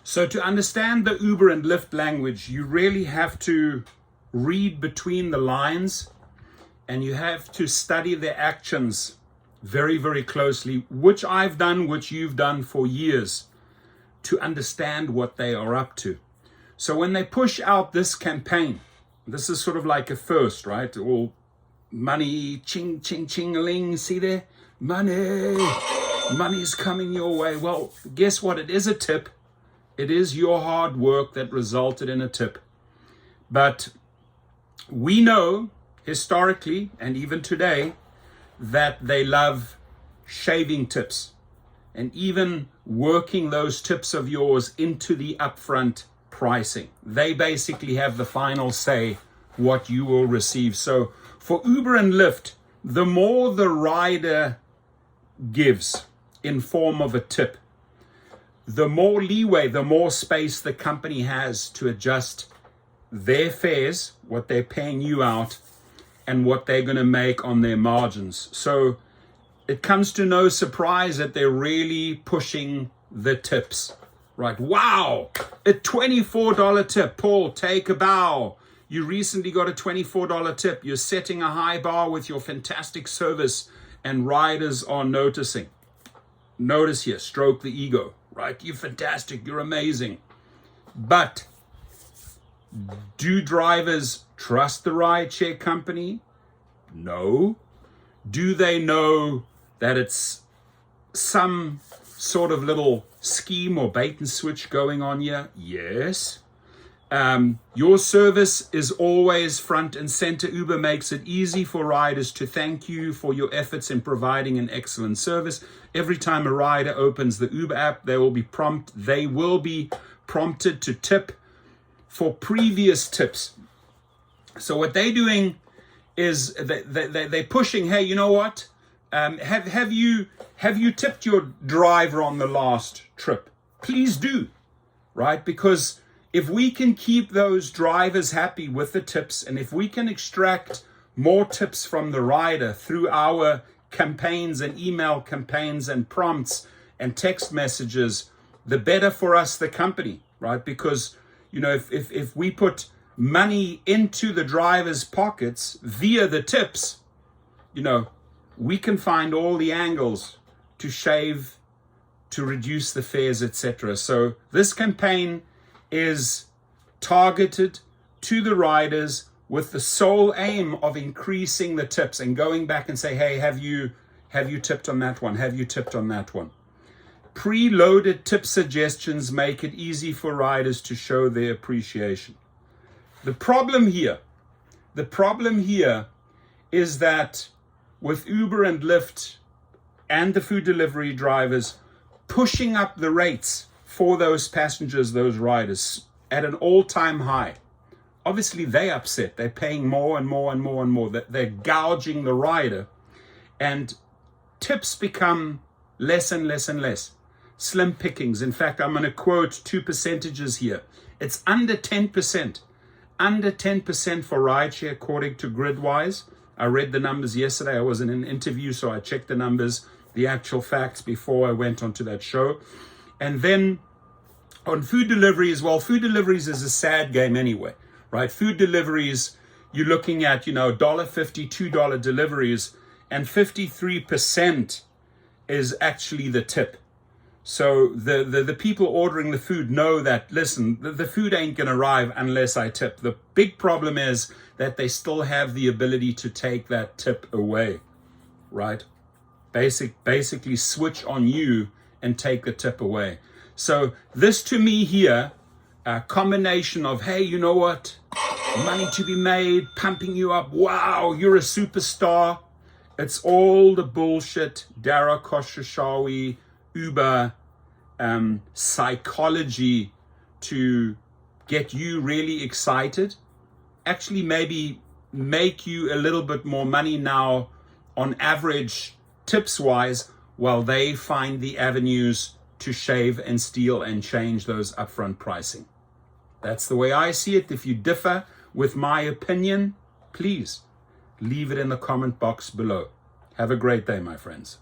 So to understand the Uber and Lyft language, you really have to read between the lines, and you have to study their actions very, very closely, which I've done, which you've done for years, to understand what they are up to. So when they push out this campaign, this is sort of like a first, right? All money, ching, ching, ching-a-ling, see there? Money's coming your way. Well, guess what? It is a tip. It is your hard work that resulted in a tip. But we know historically, and even today, that they love shaving tips and even working those tips of yours into the upfront pricing. They basically have the final say what you will receive. So for Uber and Lyft, the more the rider gives in form of a tip, the more leeway, the more space the company has to adjust their fares, what they're paying you out, and what they're going to make on their margins. So it comes to no surprise that they're really pushing the tips, right? Wow, a $24 tip. Paul, take a bow. You recently got a $24 tip. You're setting a high bar with your fantastic service, and riders are noticing. Notice here, stroke the ego, right? You're fantastic, you're amazing. But do drivers trust the rideshare company? No. Do they know that it's some sort of little scheme or bait and switch going on here? Yes. Your service is always front and center. Uber makes it easy for riders to thank you for your efforts in providing an excellent service. Every time a rider opens the Uber app, they will be prompted to tip for previous tips. So what they're doing is they're pushing, hey, you know what? Have you tipped your driver on the last trip? Please do, right? Because if we can keep those drivers happy with the tips, and if we can extract more tips from the rider through our campaigns and email campaigns and prompts and text messages, the better for us, the company, right? Because, you know, if we put money into the driver's pockets via the tips, you know, we can find all the angles to shave, to reduce the fares, etc. So this campaign is targeted to the riders with the sole aim of increasing the tips and going back and say, hey, have you tipped on that one? Have you tipped on that one? Preloaded tip suggestions make it easy for riders to show their appreciation. The problem here is that with Uber and Lyft and the food delivery drivers pushing up the rates for those passengers, those riders, at an all-time high, obviously they're upset. They're paying more and more and more and more. They're gouging the rider, and tips become less and less and less. Slim pickings. In fact, I'm going to quote two percentages here. It's under 10%. Under 10% for rideshare, according to Gridwise. I read the numbers yesterday. I was in an interview, so I checked the numbers, the actual facts before I went onto that show. And then on food deliveries, well, food deliveries is a sad game anyway, right? Food deliveries, you're looking at, $1.50, $2 deliveries, and 53% is actually the tip. So the people ordering the food know that, listen, the food ain't going to arrive unless I tip. The big problem is that they still have the ability to take that tip away, right? Basically switch on you and take the tip away. So this to me here, a combination of, hey, you know what? Money to be made, pumping you up. Wow, you're a superstar. It's all the bullshit, Dara Khosrowshahi, Uber psychology to get you really excited. Actually, maybe make you a little bit more money now on average tips wise, while they find the avenues to shave and steal and change those upfront pricing. That's the way I see it. If you differ with my opinion, please leave it in the comment box below. Have a great day, my friends.